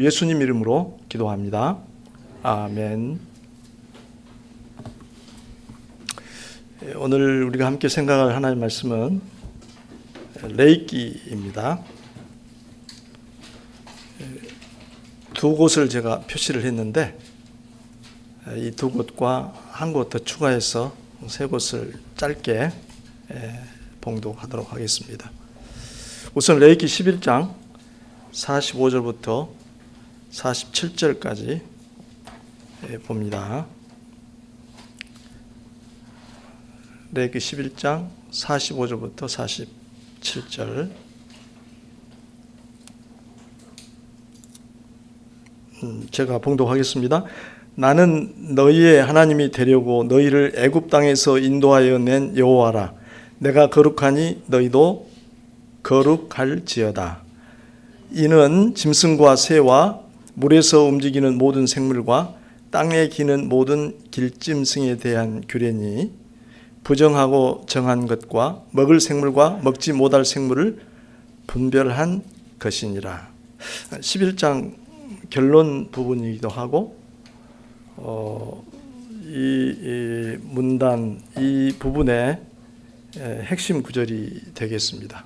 예수님 이름으로 기도합니다. 아멘. 오늘 우리가 함께 생각할 하나님의 말씀은 레이기입니다. 두 곳을 제가 표시를 했는데 이 두 곳과 한 곳 더 추가해서 세 곳을 짧게 봉독하도록 하겠습니다. 우선 레이기 11장 45절부터 47절까지 봅니다. 레이기 11장 45절부터 47절. 제가 봉독하겠습니다. 나는 너희의 하나님이 되려고 너희를 애굽 땅에서 인도하여 낸 여호와라. 내가 거룩하니 너희도 거룩할지어다. 이는 짐승과 새와 물에서 움직이는 모든 생물과 땅에 기는 모든 길짐승에 대한 규례니 부정하고 정한 것과 먹을 생물과 먹지 못할 생물을 분별한 것이니라. 11장 결론 부분이기도 하고 이 문단 이 부분의 핵심 구절이 되겠습니다.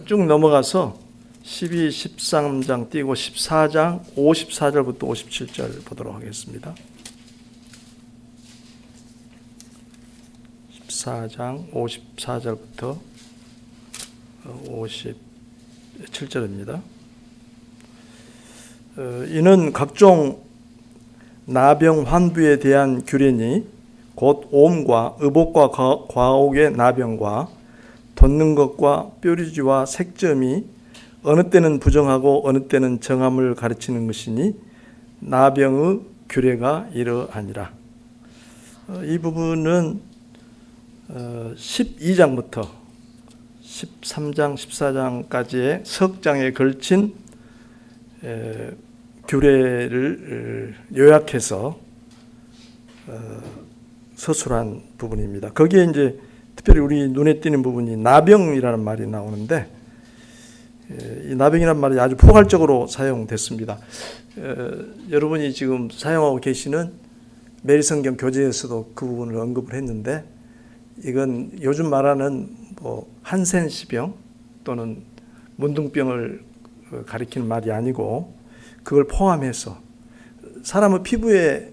쭉 넘어가서 12, 13장 띄고 14장 54절부터 57절 보도록 하겠습니다. 14장 54절부터 57절입니다. 이는 각종 나병 환부에 대한 규례니 곧 옴과 의복과 과옥의 나병과 돋는 것과 뾰루지와 색점이 어느 때는 부정하고 어느 때는 정함을 가르치는 것이니 나병의 규례가 이러하니라. 이 부분은 12장부터 13장, 14장까지의 석 장에 걸친 규례를 요약해서 서술한 부분입니다. 거기에 이제 특별히 우리 눈에 띄는 부분이 나병이라는 말이 나오는데 이 나병이라는 말이 아주 포괄적으로 사용됐습니다. 여러분이 지금 사용하고 계시는 매일성경 교재에서도 그 부분을 언급을 했는데 이건 요즘 말하는 한센시병 또는 문둥병을 가리키는 말이 아니고 그걸 포함해서 사람의 피부에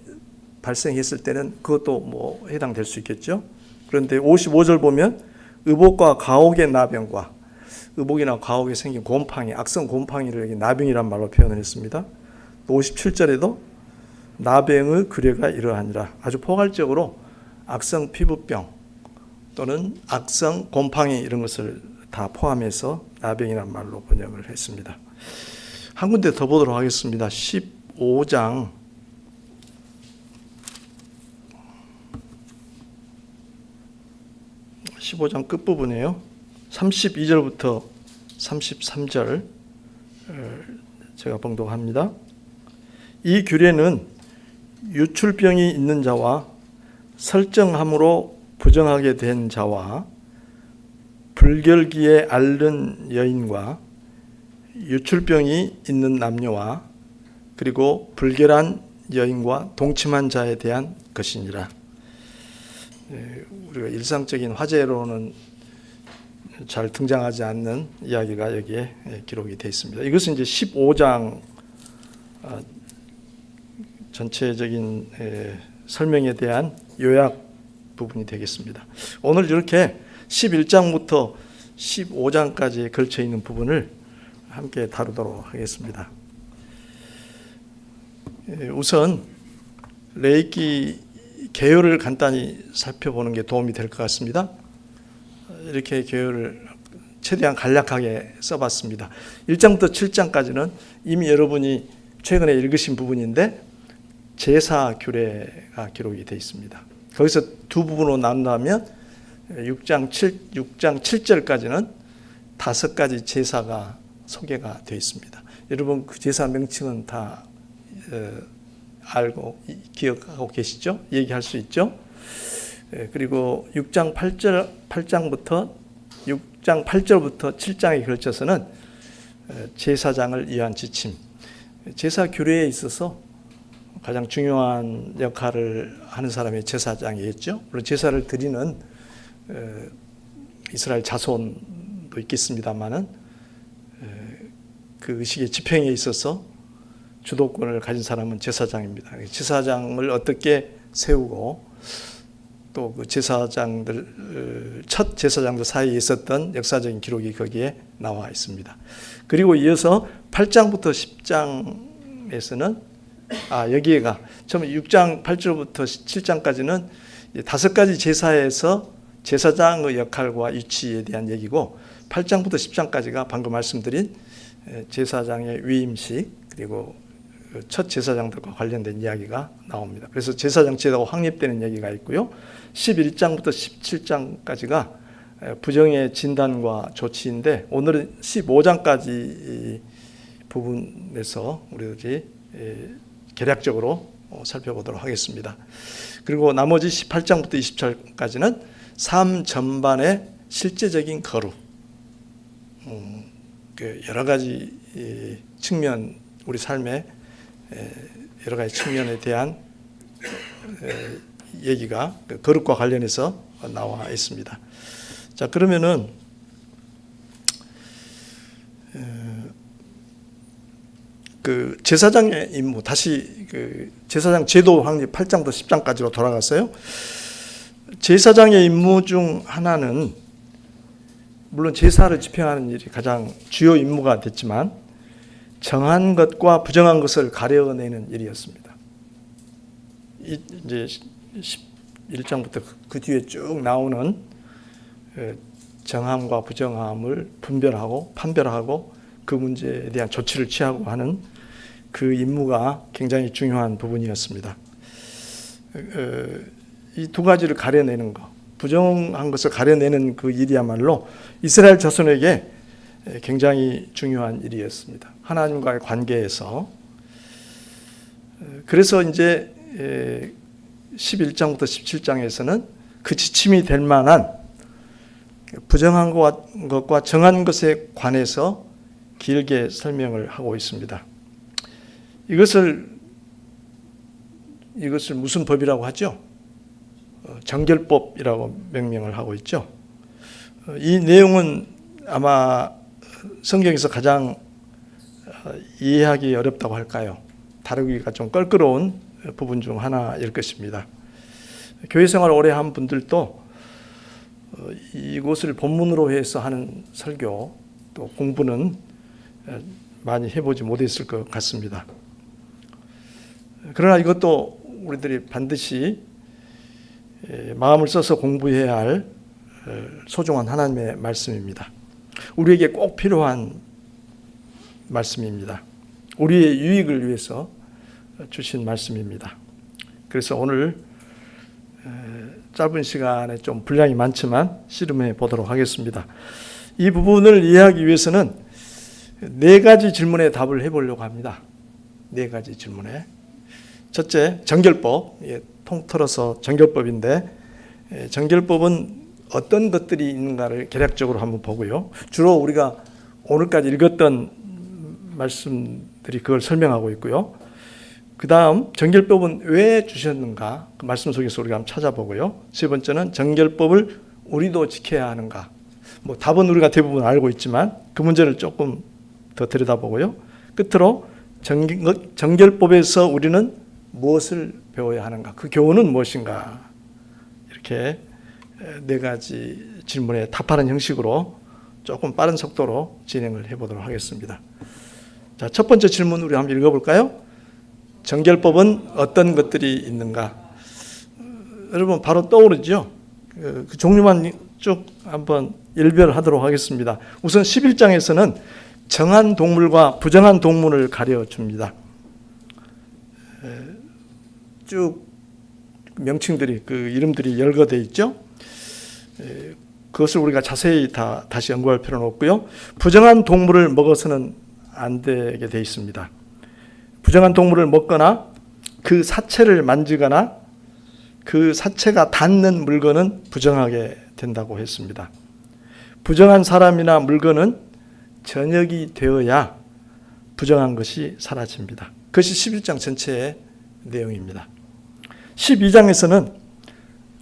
발생했을 때는 그것도 해당될 수 있겠죠. 그런데 55절 보면 의복과 가옥의 나병과 의복이나 가옥에 생긴 곰팡이, 악성 곰팡이를 여기 나병이란 말로 표현을 했습니다. 57절에도 나병의 규례가 이러하니라. 아주 포괄적으로 악성 피부병 또는 악성 곰팡이 이런 것을 다 포함해서 나병이란 말로 번역을 했습니다. 한 군데 더 보도록 하겠습니다. 15장 15장 끝부분이에요. 32절부터 33절 제가 봉독합니다. 이 규례는 유출병이 있는 자와 설정함으로 부정하게 된 자와 불결기에 앓는 여인과 유출병이 있는 남녀와 그리고 불결한 여인과 동침한 자에 대한 것이니라. 우리가 일상적인 화제로는 잘 등장하지 않는 이야기가 여기에 기록이 되어 있습니다. 이것은 이제 15장 전체적인 설명에 대한 요약 부분이 되겠습니다. 오늘 이렇게 11장부터 15장까지 걸쳐 있는 부분을 함께 다루도록 하겠습니다. 우선 레이기 계율을 간단히 살펴보는 게 도움이 될 것 같습니다. 이렇게 계율을 최대한 간략하게 써봤습니다. 1장부터 7장까지는 이미 여러분이 최근에 읽으신 부분인데 제사 규례가 기록이 되어 있습니다. 거기서 두 부분으로 나눈다면 6장 7절까지는 5가지 제사가 소개가 되어 있습니다. 여러분 그 제사 명칭은 다 알고 기억하고 계시죠? 얘기할 수 있죠? 그리고 6장 8장부터 6장 8절부터 7장에 걸쳐서는 제사장을 위한 지침, 제사 규례에 있어서 가장 중요한 역할을 하는 사람이 제사장이겠죠. 물론 제사를 드리는 이스라엘 자손도 있겠습니다만은 그 의식의 집행에 있어서 주도권을 가진 사람은 제사장입니다. 제사장을 어떻게 세우고 또 그 제사장들 첫 제사장들 사이에 있었던 역사적인 기록이 거기에 나와 있습니다. 그리고 이어서 8장부터 10장에서는 여기에가 처음 6장 8절부터 7장까지는 5가지 제사에서 제사장의 역할과 위치에 대한 얘기고 8장부터 10장까지가 방금 말씀드린 제사장의 위임식 그리고 첫 제사장들과 관련된 이야기가 나옵니다. 그래서 제사장 제도가 확립되는 얘기가 있고요. 11장부터 17장까지가 부정의 진단과 조치인데 오늘은 15장까지 부분에서 우리들이 개략적으로 살펴보도록 하겠습니다. 그리고 나머지 18장부터 20절까지는 삶 전반의 실제적인 거룩, 여러 가지 측면, 우리 삶의 여러 가지 측면에 대한 얘기가 거룩과 관련해서 나와 있습니다. 자, 그러면은 그 제사장의 임무, 다시 그 제사장 제도 확립 8장부터 10장까지로 돌아갔어요. 제사장의 임무 중 하나는 물론 제사를 집행하는 일이 가장 주요 임무가 됐지만 정한 것과 부정한 것을 가려내는 일이었습니다. 이제 11장부터 그 뒤에 쭉 나오는 정함과 부정함을 분별하고 판별하고 그 문제에 대한 조치를 취하고 하는 그 임무가 굉장히 중요한 부분이었습니다. 이 두 가지를 가려내는 것, 부정한 것을 가려내는 그 일이야말로 이스라엘 자손에게 굉장히 중요한 일이었습니다. 하나님과의 관계에서. 그래서 이제 11장부터 17장에서는 그 지침이 될 만한 부정한 것과 정한 것에 관해서 길게 설명을 하고 있습니다. 이것을 무슨 법이라고 하죠? 정결법이라고 명명을 하고 있죠. 이 내용은 아마 성경에서 가장 이해하기 어렵다고 할까요? 다루기가 좀 껄끄러운 부분 중 하나일 것입니다. 교회 생활을 오래 한 분들도 이곳을 본문으로 해서 하는 설교 또 공부는 많이 해보지 못했을 것 같습니다. 그러나 이것도 우리들이 반드시 마음을 써서 공부해야 할 소중한 하나님의 말씀입니다. 우리에게 꼭 필요한 말씀입니다. 우리의 유익을 위해서 주신 말씀입니다. 그래서 오늘 짧은 시간에 좀 분량이 많지만 씨름해 보도록 하겠습니다. 이 부분을 이해하기 위해서는 4가지 질문에 답을 해보려고 합니다. 4가지 질문에. 첫째, 정결법. 통틀어서 정결법인데 정결법은 어떤 것들이 있는가를 개략적으로 한번 보고요. 주로 우리가 오늘까지 읽었던 말씀들이 그걸 설명하고 있고요. 그 다음 정결법은 왜 주셨는가 그 말씀 속에서 우리가 한번 찾아보고요. 세 번째는 정결법을 우리도 지켜야 하는가. 답은 우리가 대부분 알고 있지만 그 문제를 조금 더 들여다보고요. 끝으로 정결법에서 우리는 무엇을 배워야 하는가, 그 교훈은 무엇인가, 이렇게 4가지 질문에 답하는 형식으로 조금 빠른 속도로 진행을 해보도록 하겠습니다. 자, 첫 번째 질문 우리 한번 읽어볼까요? 정결법은 어떤 것들이 있는가? 여러분 바로 떠오르죠? 그 종류만 쭉 한번 일별하도록 하겠습니다. 우선 11장에서는 정한 동물과 부정한 동물을 가려줍니다. 쭉 명칭들이 그 이름들이 열거되어 있죠. 그것을 우리가 자세히 다시 연구할 필요는 없고요. 부정한 동물을 먹어서는 안 되게 되어 있습니다. 부정한 동물을 먹거나 그 사체를 만지거나 그 사체가 닿는 물건은 부정하게 된다고 했습니다. 부정한 사람이나 물건은 전역이 되어야 부정한 것이 사라집니다. 그것이 11장 전체의 내용입니다. 12장에서는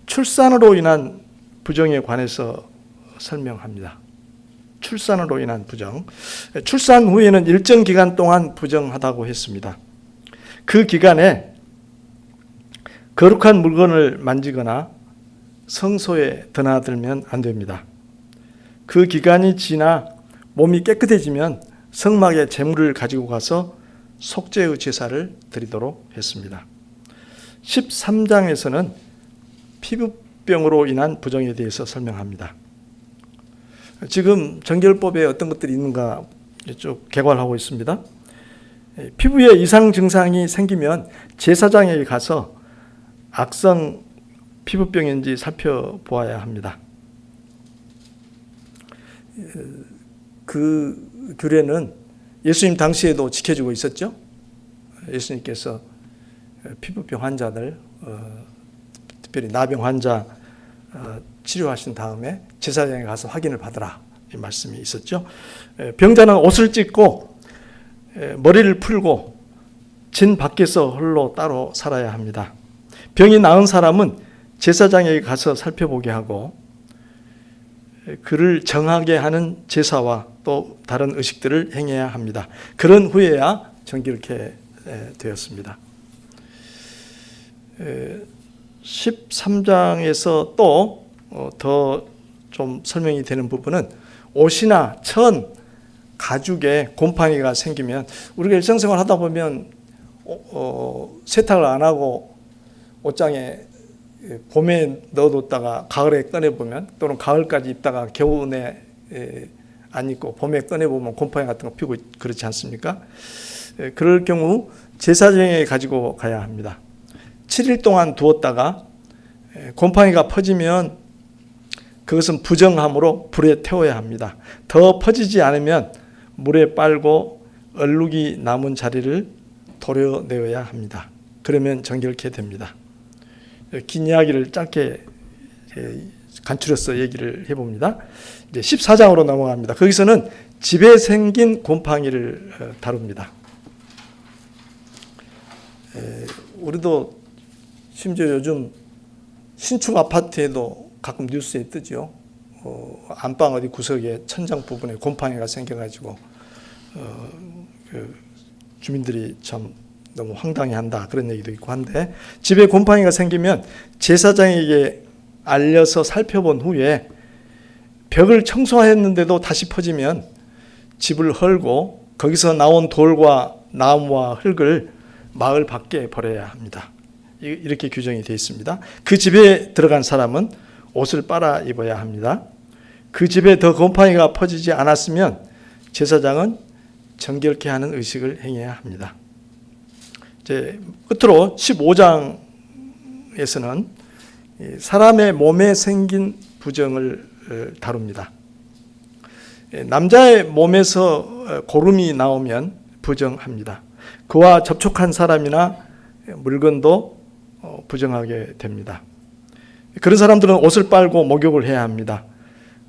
출산으로 인한 부정에 관해서 설명합니다. 출산으로 인한 부정. 출산 후에는 일정 기간 동안 부정하다고 했습니다. 그 기간에 거룩한 물건을 만지거나 성소에 드나들면 안 됩니다. 그 기간이 지나 몸이 깨끗해지면 성막에 제물을 가지고 가서 속죄의 제사를 드리도록 했습니다. 13장에서는 피부병으로 인한 부정에 대해서 설명합니다. 지금 정결법에 어떤 것들이 있는가 쭉 개괄하고 있습니다. 피부에 이상 증상이 생기면 제사장에게 가서 악성 피부병인지 살펴보아야 합니다. 그 규례는 예수님 당시에도 지켜지고 있었죠. 예수님께서 피부병 환자들, 특별히 나병 환자 치료하신 다음에 제사장에 가서 확인을 받으라 이 말씀이 있었죠. 병자는 옷을 찢고 머리를 풀고 진 밖에서 홀로 따로 살아야 합니다. 병이 나은 사람은 제사장에게 가서 살펴보게 하고 그를 정하게 하는 제사와 또 다른 의식들을 행해야 합니다. 그런 후에야 정결케 되었습니다. 13장에서 또 더 좀 설명이 되는 부분은 옷이나 천, 가죽에 곰팡이가 생기면 우리가 일상생활 하다 보면 세탁을 안 하고 옷장에 봄에 넣어뒀다가 가을에 꺼내보면 또는 가을까지 입다가 겨울에 안 입고 봄에 꺼내보면 곰팡이 같은 거 피고 그렇지 않습니까? 그럴 경우 제사장에게 가지고 가야 합니다. 7일 동안 두었다가 곰팡이가 퍼지면 그것은 부정함으로 불에 태워야 합니다. 더 퍼지지 않으면 물에 빨고 얼룩이 남은 자리를 도려내어야 합니다. 그러면 정결케 됩니다. 긴 이야기를 짧게 간추려서 얘기를 해봅니다. 이제 14장으로 넘어갑니다. 거기서는 집에 생긴 곰팡이를 다룹니다. 우리도 심지어 요즘 신축 아파트에도 가끔 뉴스에 뜨죠. 안방 어디 구석에 천장 부분에 곰팡이가 생겨가지고 주민들이 참 너무 황당해한다 그런 얘기도 있고 한데 집에 곰팡이가 생기면 제사장에게 알려서 살펴본 후에 벽을 청소했는데도 다시 퍼지면 집을 헐고 거기서 나온 돌과 나무와 흙을 마을 밖에 버려야 합니다. 이렇게 규정이 되어 있습니다. 그 집에 들어간 사람은 옷을 빨아 입어야 합니다. 그 집에 더 곰팡이가 퍼지지 않았으면 제사장은 정결케 하는 의식을 행해야 합니다. 이제 끝으로 15장에서는 사람의 몸에 생긴 부정을 다룹니다. 남자의 몸에서 고름이 나오면 부정합니다. 그와 접촉한 사람이나 물건도 부정하게 됩니다. 그런 사람들은 옷을 빨고 목욕을 해야 합니다.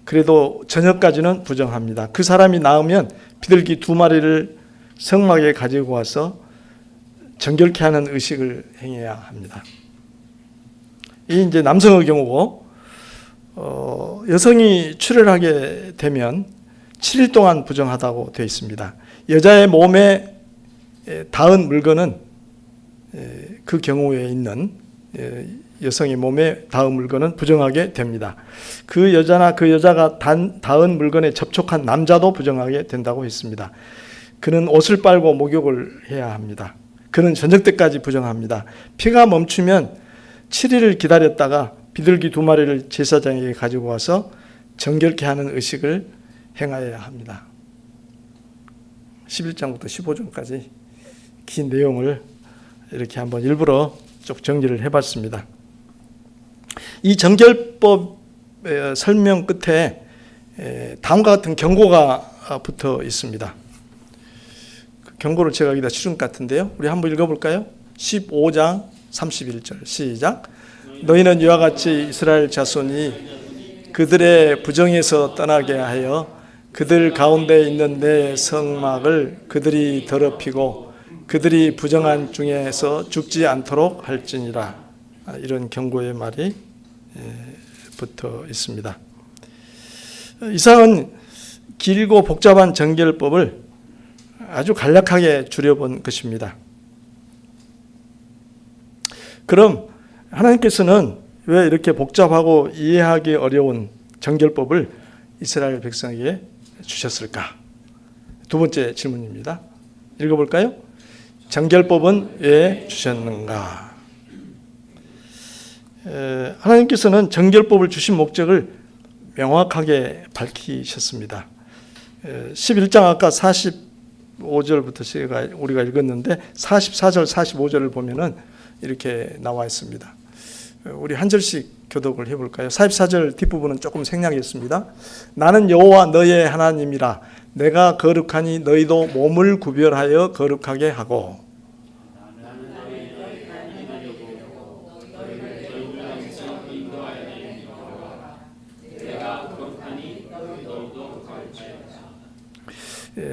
그래도 저녁까지는 부정합니다. 그 사람이 나으면 비둘기 2마리를 성막에 가지고 와서 정결케 하는 의식을 행해야 합니다. 이 이제 남성의 경우고 여성이 출혈하게 되면 7일 동안 부정하다고 되어 있습니다. 여자의 몸에 닿은 물건은 그 경우에 있는 여성의 몸에 닿은 물건은 부정하게 됩니다. 그 여자나 그 여자가 닿은 물건에 접촉한 남자도 부정하게 된다고 했습니다. 그는 옷을 빨고 목욕을 해야 합니다. 그는 저녁 때까지 부정합니다. 피가 멈추면 7일을 기다렸다가 비둘기 2마리를 제사장에게 가지고 와서 정결케 하는 의식을 행하여야 합니다. 11장부터 15장까지 긴 내용을 이렇게 한번 일부러 쭉 정리를 해봤습니다. 이 정결법 설명 끝에 다음과 같은 경고가 붙어 있습니다. 그 경고를 제가 여기다 실은 것 같은데요. 우리 한번 읽어볼까요? 15장 31절 시작. 너희는 이와 같이 이스라엘 자손이 그들의 부정에서 떠나게 하여 그들 가운데 있는 내 성막을 그들이 더럽히고 그들이 부정한 중에서 죽지 않도록 할지니라. 이런 경고의 말이 붙어 있습니다. 이상은 길고 복잡한 정결법을 아주 간략하게 줄여본 것입니다. 그럼 하나님께서는 왜 이렇게 복잡하고 이해하기 어려운 정결법을 이스라엘 백성에게 주셨을까? 두 번째 질문입니다. 읽어볼까요? 정결법은 왜 주셨는가? 하나님께서는 정결법을 주신 목적을 명확하게 밝히셨습니다. 11장 아까 45절부터 우리가 읽었는데 44절, 45절을 보면은 이렇게 나와 있습니다. 우리 한 절씩 교독을 해볼까요? 44절 뒷부분은 조금 생략했습니다. 나는 여호와 너의 하나님이라. 내가 거룩하니 너희도 몸을 구별하여 거룩하게 하고.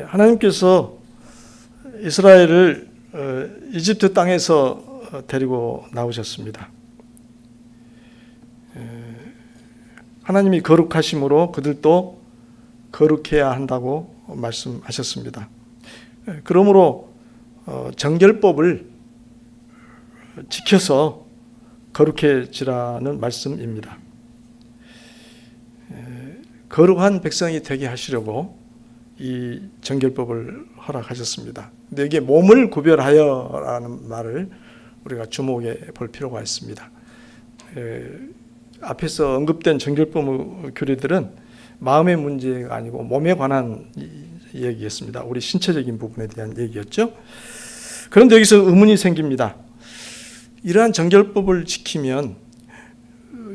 하나님께서 이스라엘을 이집트 땅에서 데리고 나오셨습니다. 하나님이 거룩하심으로 그들도 거룩해야 한다고 말씀하셨습니다. 그러므로 정결법을 지켜서 거룩해지라는 말씀입니다. 거룩한 백성이 되게 하시려고 이 정결법을 허락하셨습니다. 근데 이게 몸을 구별하여라는 말을 우리가 주목해 볼 필요가 있습니다. 앞에서 언급된 정결법 교리들은 마음의 문제가 아니고 몸에 관한 얘기였습니다. 우리 신체적인 부분에 대한 얘기였죠. 그런데 여기서 의문이 생깁니다. 이러한 정결법을 지키면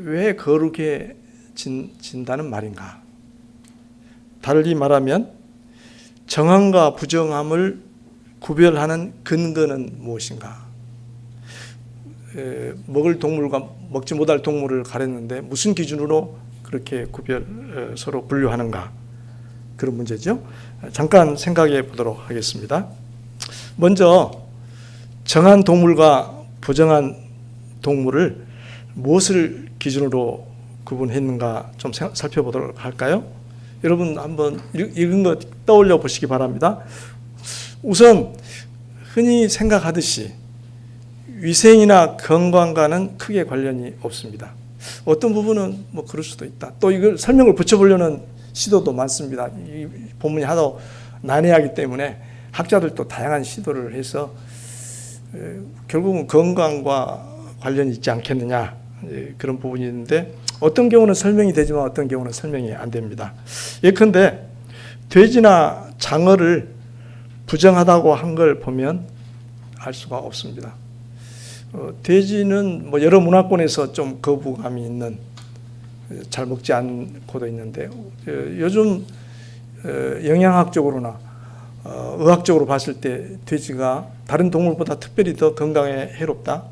왜 거룩해진다는 말인가? 달리 말하면 정함과 부정함을 구별하는 근거는 무엇인가? 먹을 동물과 먹지 못할 동물을 가렸는데 무슨 기준으로 그렇게 서로 분류하는가? 그런 문제죠. 잠깐 생각해 보도록 하겠습니다. 먼저 정한 동물과 부정한 동물을 무엇을 기준으로 구분했는가 좀 살펴보도록 할까요? 여러분 한번 읽은 거 떠올려 보시기 바랍니다. 우선 흔히 생각하듯이 위생이나 건강과는 크게 관련이 없습니다. 어떤 부분은 뭐 그럴 수도 있다. 또 이걸 설명을 붙여보려는 시도도 많습니다. 이 본문이 하도 난해하기 때문에 학자들도 다양한 시도를 해서 결국은 건강과 관련이 있지 않겠느냐 그런 부분이 있는데 어떤 경우는 설명이 되지만 어떤 경우는 설명이 안 됩니다. 예컨대 돼지나 장어를 부정하다고 한 걸 보면 알 수가 없습니다. 돼지는 뭐 여러 문화권에서 좀 거부감이 있는 잘 먹지 않고도 있는데 요즘 영양학적으로나 의학적으로 봤을 때 돼지가 다른 동물보다 특별히 더 건강에 해롭다.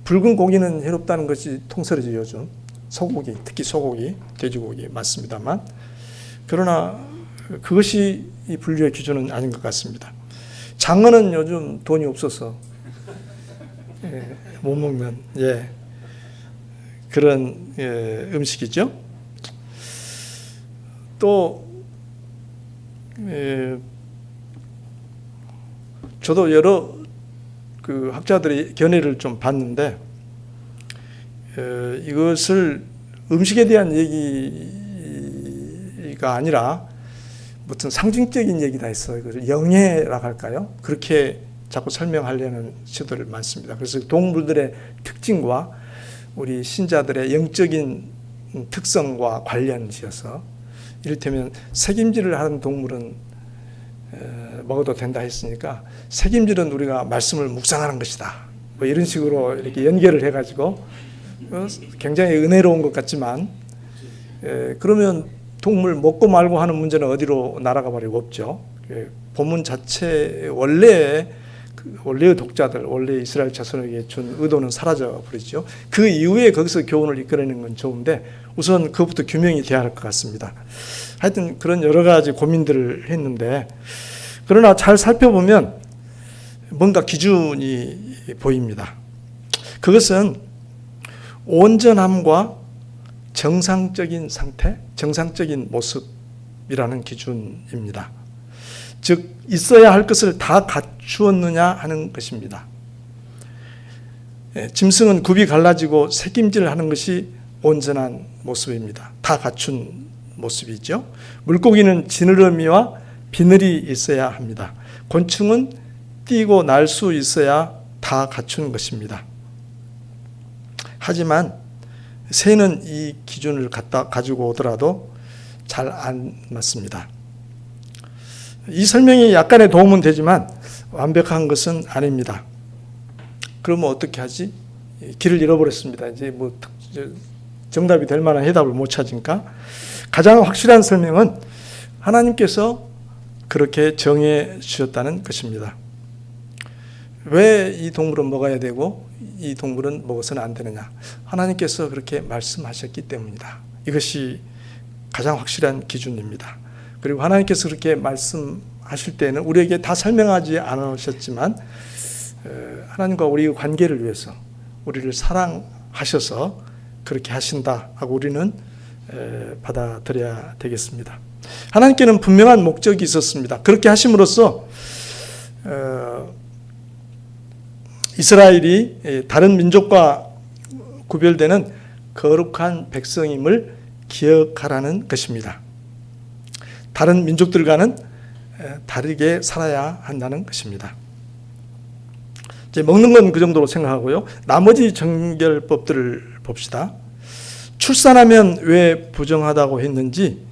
붉은 고기는 해롭다는 것이 통설이죠. 요즘 소고기, 특히 소고기, 돼지고기 맞습니다만 그러나 그것이 이 분류의 기준은 아닌 것 같습니다. 장어는 요즘 돈이 없어서 못 먹는 그런 음식이죠. 또 저도 여러 그 학자들의 견해를 좀 봤는데 이것을 음식에 대한 얘기가 아니라 무슨 상징적인 얘기다 했어요. 영예라고 할까요? 그렇게 자꾸 설명하려는 시도를 많습니다. 그래서 동물들의 특징과 우리 신자들의 영적인 특성과 관련지어서 이를테면 색임질을 하는 동물은 먹어도 된다 했으니까 색임질은 우리가 말씀을 묵상하는 것이다. 뭐 이런 식으로 이렇게 연결을 해가지고 굉장히 은혜로운 것 같지만 그러면 동물 먹고 말고 하는 문제는 어디로 날아가 버리고 없죠. 본문 자체 원래의 원래의 독자들, 원래 이스라엘 자손에게 준 의도는 사라져 버리죠. 그 이후에 거기서 교훈을 이끌어내는 건 좋은데 우선 그것부터 규명이 돼야 할 것 같습니다. 하여튼 그런 여러 가지 고민들을 했는데, 그러나 잘 살펴보면 뭔가 기준이 보입니다. 그것은 온전함과 정상적인 상태, 정상적인 모습이라는 기준입니다. 즉 있어야 할 것을 다 갖추었느냐 하는 것입니다. 짐승은 굽이 갈라지고 새김질하는 것이 온전한 모습입니다. 다 갖춘 모습이죠. 물고기는 지느러미와 비늘이 있어야 합니다. 곤충은 뛰고 날 수 있어야 다 갖춘 것입니다. 하지만 새는 이 기준을 가지고 오더라도 잘 안 맞습니다. 이 설명이 약간의 도움은 되지만 완벽한 것은 아닙니다. 그러면 어떻게 하지? 길을 잃어버렸습니다. 이제 뭐 정답이 될 만한 해답을 못 찾으니까 가장 확실한 설명은 하나님께서 그렇게 정해 주셨다는 것입니다. 왜 이 동물은 먹어야 되고 이 동물은 먹어서는 안 되느냐? 하나님께서 그렇게 말씀하셨기 때문이다. 이것이 가장 확실한 기준입니다. 그리고 하나님께서 그렇게 말씀하실 때는 우리에게 다 설명하지 않으셨지만 하나님과 우리의 관계를 위해서 우리를 사랑하셔서 그렇게 하신다 하고 우리는 받아들여야 되겠습니다. 하나님께는 분명한 목적이 있었습니다. 그렇게 하심으로써 이스라엘이 다른 민족과 구별되는 거룩한 백성임을 기억하라는 것입니다. 다른 민족들과는 다르게 살아야 한다는 것입니다. 이제 먹는 건 그 정도로 생각하고요. 나머지 정결법들을 봅시다. 출산하면 왜 부정하다고 했는지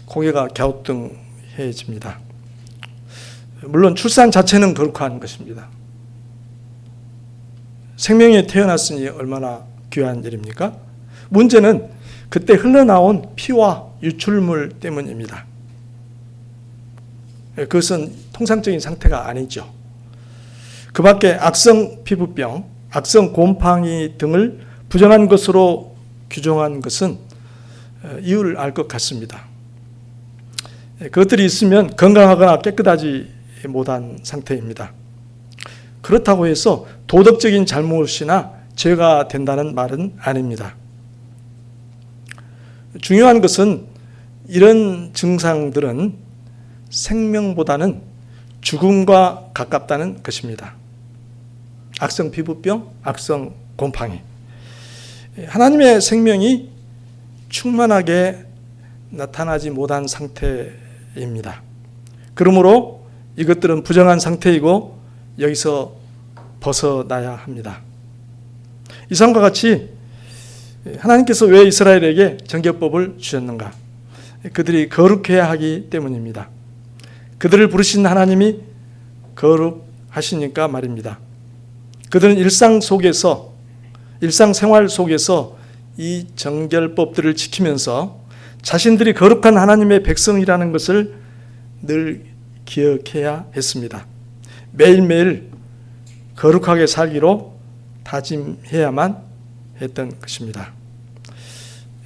고개가 갸우뚱해집니다. 물론 출산 자체는 거룩한 것입니다. 생명이 태어났으니 얼마나 귀한 일입니까? 문제는 그때 흘러나온 피와 유출물 때문입니다. 그것은 통상적인 상태가 아니죠. 그 밖에 악성 피부병, 악성 곰팡이 등을 부정한 것으로 규정한 것은 이유를 알 것 같습니다. 그것들이 있으면 건강하거나 깨끗하지 못한 상태입니다. 그렇다고 해서 도덕적인 잘못이나 죄가 된다는 말은 아닙니다. 중요한 것은 이런 증상들은 생명보다는 죽음과 가깝다는 것입니다. 악성 피부병, 악성 곰팡이. 하나님의 생명이 충만하게 나타나지 못한 상태입니다. 그러므로 이것들은 부정한 상태이고 여기서 벗어나야 합니다. 이상과 같이 하나님께서 왜 이스라엘에게 정결법을 주셨는가? 그들이 거룩해야 하기 때문입니다. 그들을 부르신 하나님이 거룩하시니까 말입니다. 그들은 일상생활 속에서 이 정결법들을 지키면서 자신들이 거룩한 하나님의 백성이라는 것을 늘 기억해야 했습니다. 매일매일 거룩하게 살기로 다짐해야만 했던 것입니다.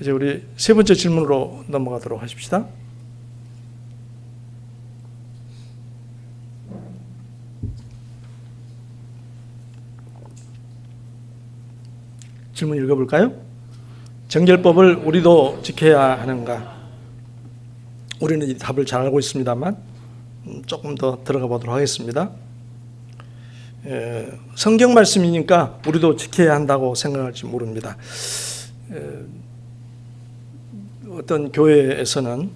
이제 우리 세 번째 질문으로 넘어가도록 하십시다. 질문 읽어볼까요? 정결법을 우리도 지켜야 하는가? 우리는 이 답을 잘 알고 있습니다만 조금 더 들어가 보도록 하겠습니다. 성경 말씀이니까 우리도 지켜야 한다고 생각할지 모릅니다. 어떤 교회에서는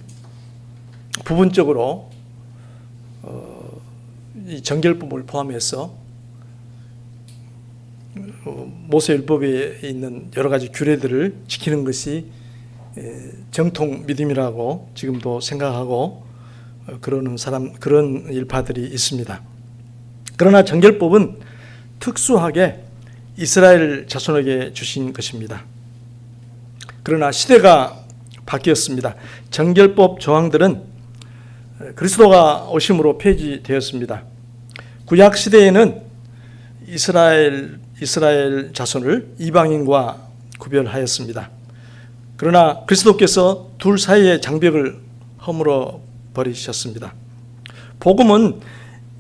부분적으로 이 정결법을 포함해서 모세율법에 있는 여러 가지 규례들을 지키는 것이 정통 믿음이라고 지금도 생각하고 그런 일파들이 있습니다. 그러나 정결법은 특수하게 이스라엘 자손에게 주신 것입니다. 그러나 시대가 바뀌었습니다. 정결법 조항들은 그리스도가 오심으로 폐지되었습니다. 구약 시대에는 이스라엘 자손을 이방인과 구별하였습니다. 그러나 그리스도께서 둘 사이의 장벽을 허물어 버리셨습니다. 복음은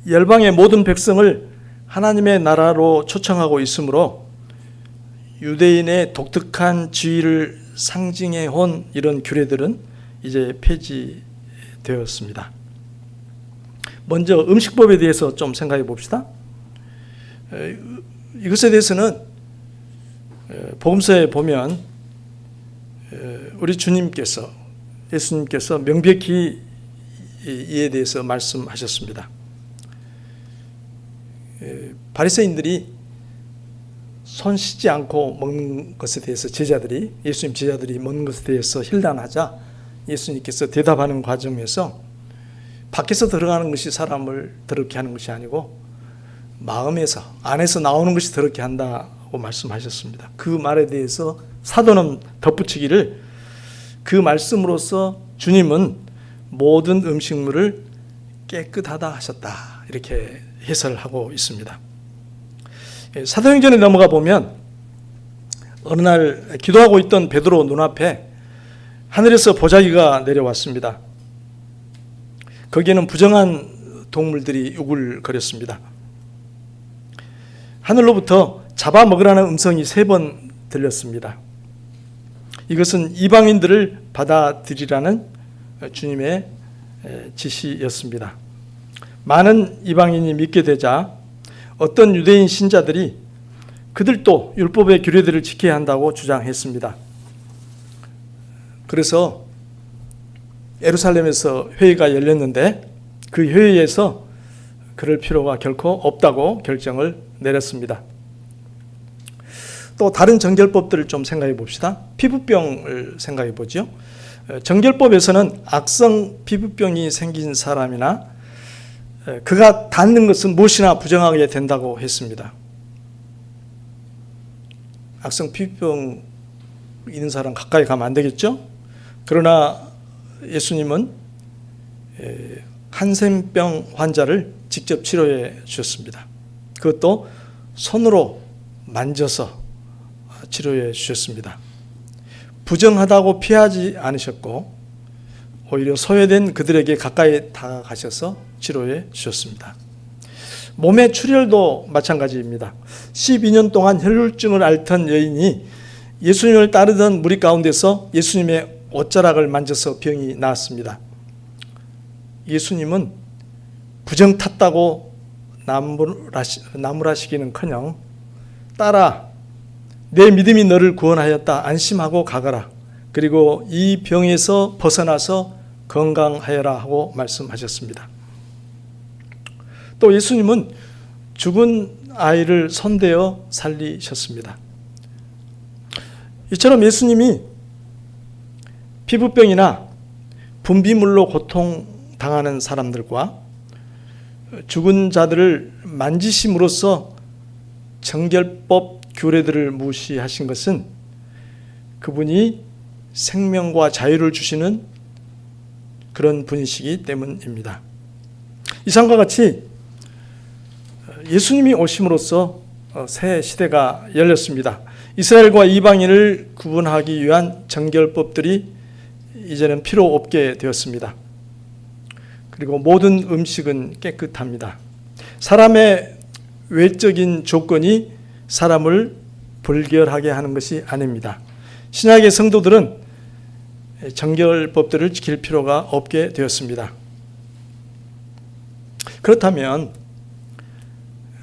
열방의 모든 백성을 하나님의 나라로 초청하고 있으므로 유대인의 독특한 지위를 상징해 온 이런 규례들은 이제 폐지되었습니다. 먼저 음식법에 대해서 좀 생각해 봅시다. 이것에 대해서는 복음서에 보면 우리 예수님께서 명백히 이에 대해서 말씀하셨습니다. 바리새인들이 손 씻지 않고 먹는 것에 대해서 예수님 제자들이 먹는 것에 대해서 힐난하자 예수님께서 대답하는 과정에서 밖에서 들어가는 것이 사람을 더럽게 하는 것이 아니고 마음에서, 안에서 나오는 것이 더럽게 한다고 말씀하셨습니다. 그 말에 대해서 사도는 덧붙이기를 그 말씀으로써 주님은 모든 음식물을 깨끗하다 하셨다, 이렇게 해설을 하고 있습니다. 사도행전에 넘어가 보면 어느 날 기도하고 있던 베드로 눈앞에 하늘에서 보자기가 내려왔습니다. 거기에는 부정한 동물들이 우글거렸습니다. 하늘로부터 잡아먹으라는 음성이 3번 들렸습니다. 이것은 이방인들을 받아들이라는 주님의 지시였습니다. 많은 이방인이 믿게 되자 어떤 유대인 신자들이 그들도 율법의 규례들을 지켜야 한다고 주장했습니다. 그래서 예루살렘에서 회의가 열렸는데 그 회의에서 그럴 필요가 결코 없다고 결정을 내렸습니다. 또 다른 정결법들을 좀 생각해 봅시다. 피부병을 생각해 보죠. 정결법에서는 악성 피부병이 생긴 사람이나 그가 닿는 것은 무엇이나 부정하게 된다고 했습니다. 악성 피부병 있는 사람 가까이 가면 안 되겠죠? 그러나 예수님은 한센병 환자를 직접 치료해 주셨습니다. 그것도 손으로 만져서 치료해 주셨습니다. 부정하다고 피하지 않으셨고 오히려 소외된 그들에게 가까이 다가가셔서 치료해 주셨습니다. 몸의 출혈도 마찬가지입니다. 12년 동안 혈루증을 앓던 여인이 예수님을 따르던 무리 가운데서 예수님의 옷자락을 만져서 병이 나았습니다. 예수님은 부정 탔다고 나무라시기는커녕 따라 내 믿음이 너를 구원하였다, 안심하고 가거라, 그리고 이 병에서 벗어나서 건강하여라 하고 말씀하셨습니다. 또 예수님은 죽은 아이를 손대어 살리셨습니다. 이처럼 예수님이 피부병이나 분비물로 고통당하는 사람들과 죽은 자들을 만지심으로써 정결법 규례들을 무시하신 것은 그분이 생명과 자유를 주시는 그런 분이시기 때문입니다. 이상과 같이 예수님이 오심으로써 새 시대가 열렸습니다. 이스라엘과 이방인을 구분하기 위한 정결법들이 이제는 필요 없게 되었습니다. 그리고 모든 음식은 깨끗합니다. 사람의 외적인 조건이 사람을 불결하게 하는 것이 아닙니다. 신약의 성도들은 정결법들을 지킬 필요가 없게 되었습니다. 그렇다면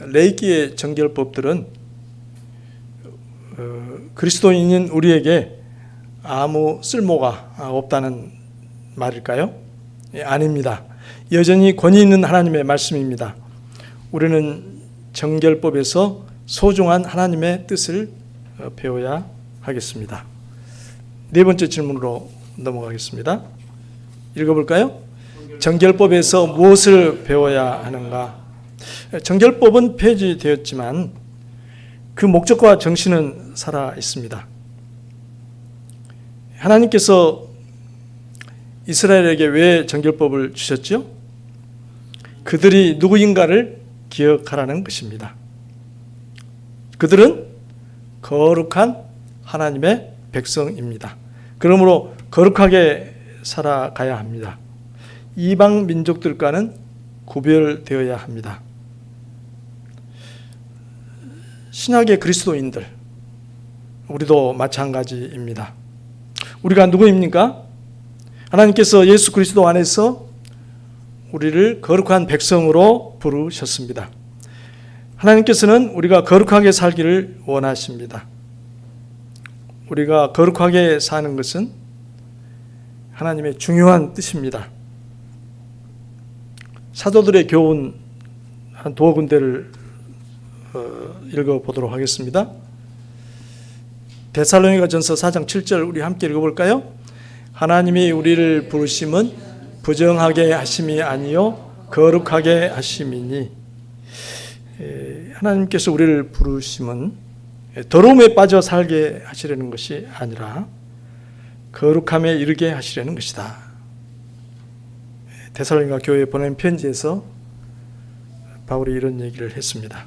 레위기의 정결법들은 그리스도인인 우리에게 아무 쓸모가 없다는 말일까요? 아닙니다. 여전히 권위 있는 하나님의 말씀입니다. 우리는 정결법에서 소중한 하나님의 뜻을 배워야 하겠습니다. 네 번째 질문으로 넘어가겠습니다. 읽어볼까요? 정결법에서 무엇을 배워야 하는가? 정결법은 폐지되었지만 그 목적과 정신은 살아 있습니다. 하나님께서 이스라엘에게 왜 정결법을 주셨죠? 그들이 누구인가를 기억하라는 것입니다. 그들은 거룩한 하나님의 백성입니다. 그러므로 거룩하게 살아가야 합니다. 이방 민족들과는 구별되어야 합니다. 신약의 그리스도인들, 우리도 마찬가지입니다. 우리가 누구입니까? 하나님께서 예수 그리스도 안에서 우리를 거룩한 백성으로 부르셨습니다. 하나님께서는 우리가 거룩하게 살기를 원하십니다. 우리가 거룩하게 사는 것은 하나님의 중요한 뜻입니다. 사도들의 교훈 한 두어 군데를 읽어보도록 하겠습니다. 데살로니가전서 4장 7절 우리 함께 읽어볼까요? 하나님이 우리를 부르심은 부정하게 하심이 아니요 거룩하게 하심이니. 하나님께서 우리를 부르심은 더러움에 빠져 살게 하시려는 것이 아니라 거룩함에 이르게 하시려는 것이다. 데살로니가 교회에 보낸 편지에서 바울이 이런 얘기를 했습니다.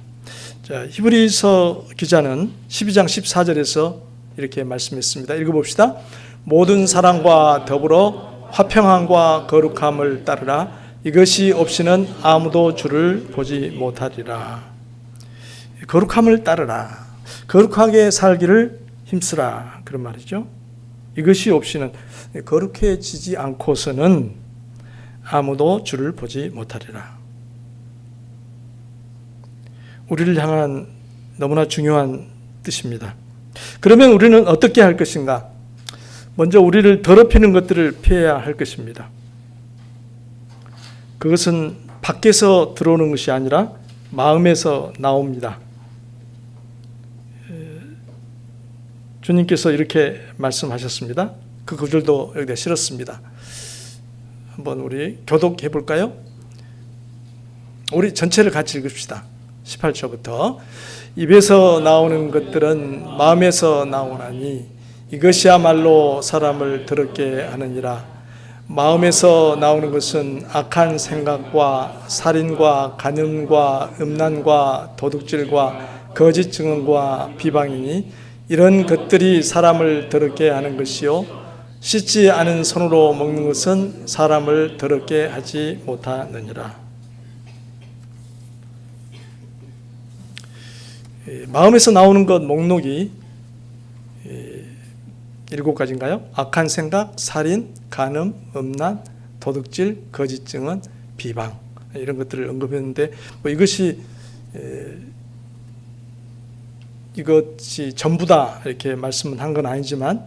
자, 히브리서 기자는 12장 14절에서 이렇게 말씀했습니다. 읽어봅시다. 모든 사랑과 더불어 화평함과 거룩함을 따르라. 이것이 없이는 아무도 주를 보지 못하리라. 거룩함을 따르라. 거룩하게 살기를 힘쓰라. 그런 말이죠. 이것이 없이는, 거룩해지지 않고서는 아무도 주를 보지 못하리라. 우리를 향한 너무나 중요한 뜻입니다. 그러면 우리는 어떻게 할 것인가? 먼저 우리를 더럽히는 것들을 피해야 할 것입니다. 그것은 밖에서 들어오는 것이 아니라 마음에서 나옵니다. 주님께서 이렇게 말씀하셨습니다. 그 구절도 여기다 실었습니다. 한번 우리 교독해 볼까요? 우리 전체를 같이 읽읍시다. 18절부터 입에서 나오는 것들은 마음에서 나오나니 이것이야말로 사람을 더럽게 하느니라. 마음에서 나오는 것은 악한 생각과 살인과 간음과 음란과 도둑질과 거짓 증언과 비방이니 이런 것들이 사람을 더럽게 하는 것이요 씻지 않은 손으로 먹는 것은 사람을 더럽게 하지 못하느니라. 마음에서 나오는 것 목록이 7가지인가요? 악한 생각, 살인, 간음, 음란, 도둑질, 거짓 증언, 비방, 이런 것들을 언급했는데 이것이 전부다 이렇게 말씀은 한 건 아니지만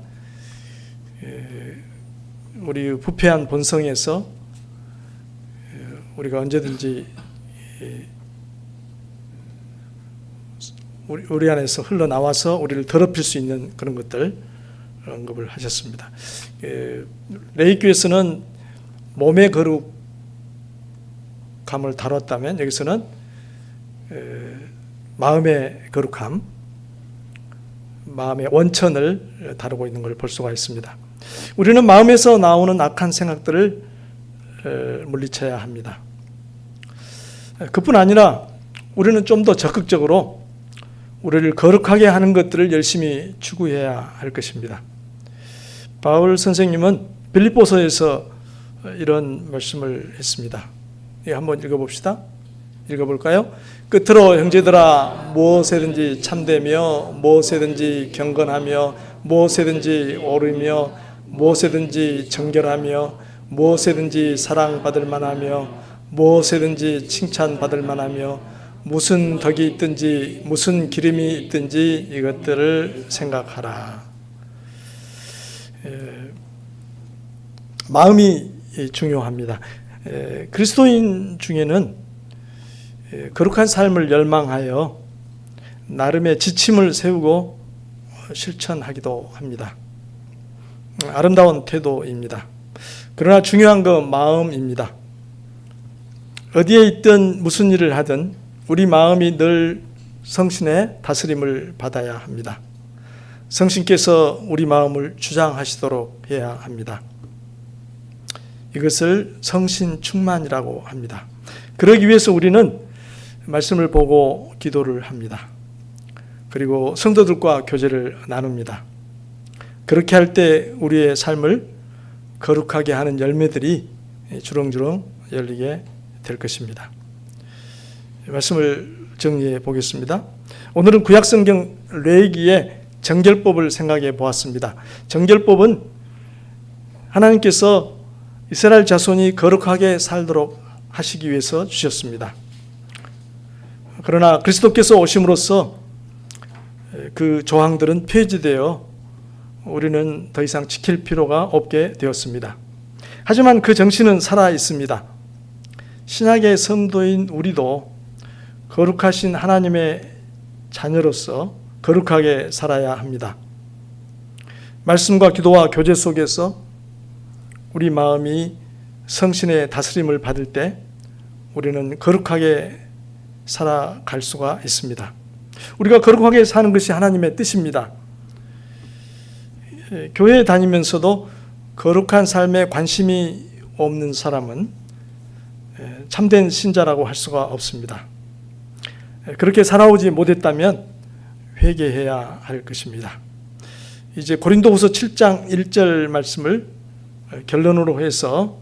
우리 부패한 본성에서 우리가 언제든지 우리 안에서 흘러나와서 우리를 더럽힐 수 있는 그런 것들 언급을 하셨습니다. 레이교에서는 몸의 거룩함을 다뤘다면 여기서는 마음의 거룩함, 마음의 원천을 다루고 있는 걸 볼 수가 있습니다. 우리는 마음에서 나오는 악한 생각들을 물리쳐야 합니다. 그뿐 아니라 우리는 좀 더 적극적으로 우리를 거룩하게 하는 것들을 열심히 추구해야 할 것입니다. 바울 선생님은 빌립보서에서 이런 말씀을 했습니다. 한번 읽어봅시다. 읽어볼까요? 끝으로 형제들아 무엇에든지 참되며 무엇에든지 경건하며 무엇에든지 옳으며 무엇에든지 정결하며 무엇에든지 사랑받을 만하며 무엇에든지 칭찬받을 만하며 무슨 덕이 있든지 무슨 기름이 있든지 이것들을 생각하라. 마음이 중요합니다. 그리스도인 중에는 거룩한 삶을 열망하여 나름의 지침을 세우고 실천하기도 합니다. 아름다운 태도입니다. 그러나 중요한 건 마음입니다. 어디에 있든 무슨 일을 하든 우리 마음이 늘 성신의 다스림을 받아야 합니다. 성신께서 우리 마음을 주장하시도록 해야 합니다. 이것을 성신 충만이라고 합니다. 그러기 위해서 우리는 말씀을 보고 기도를 합니다. 그리고 성도들과 교제를 나눕니다. 그렇게 할 때 우리의 삶을 거룩하게 하는 열매들이 주렁주렁 열리게 될 것입니다. 말씀을 정리해 보겠습니다. 오늘은 구약성경 레위기의 정결법을 생각해 보았습니다. 정결법은 하나님께서 이스라엘 자손이 거룩하게 살도록 하시기 위해서 주셨습니다. 그러나 그리스도께서 오심으로써 그 조항들은 폐지되어 우리는 더 이상 지킬 필요가 없게 되었습니다. 하지만 그 정신은 살아 있습니다. 신약의 성도인 우리도 거룩하신 하나님의 자녀로서 거룩하게 살아야 합니다. 말씀과 기도와 교제 속에서 우리 마음이 성신의 다스림을 받을 때 우리는 거룩하게 살아갈 수가 있습니다. 우리가 거룩하게 사는 것이 하나님의 뜻입니다. 교회에 다니면서도 거룩한 삶에 관심이 없는 사람은 참된 신자라고 할 수가 없습니다. 그렇게 살아오지 못했다면 회개해야 할 것입니다. 이제 고린도후서 7장 1절 말씀을 결론으로 해서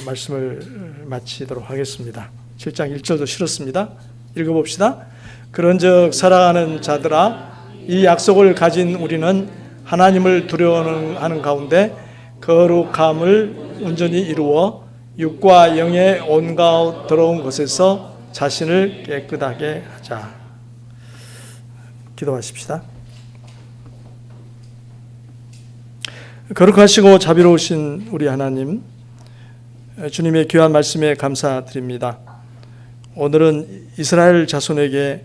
말씀을 마치도록 하겠습니다. 7장 1절도 싫었습니다. 읽어봅시다. 그런즉 사랑하는 자들아, 이 약속을 가진 우리는 하나님을 두려워하는 가운데 거룩함을 온전히 이루어 육과 영의 온갖 더러운 것에서 자신을 깨끗하게 하자. 기도하십시다. 거룩하시고 자비로우신 우리 하나님, 주님의 귀한 말씀에 감사드립니다. 오늘은 이스라엘 자손에게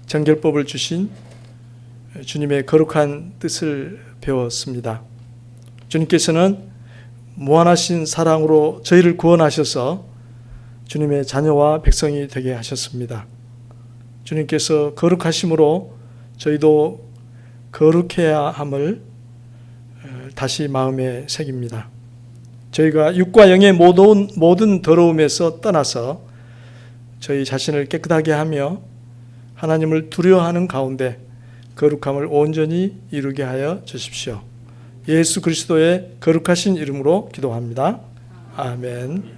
정결법을 주신 주님의 거룩한 뜻을 배웠습니다. 주님께서는 무한하신 사랑으로 저희를 구원하셔서 주님의 자녀와 백성이 되게 하셨습니다. 주님께서 거룩하심으로 저희도 거룩해야 함을 다시 마음에 새깁니다. 저희가 육과 영의 모든 더러움에서 떠나서 저희 자신을 깨끗하게 하며 하나님을 두려워하는 가운데 거룩함을 온전히 이루게 하여 주십시오. 예수 그리스도의 거룩하신 이름으로 기도합니다. 아멘.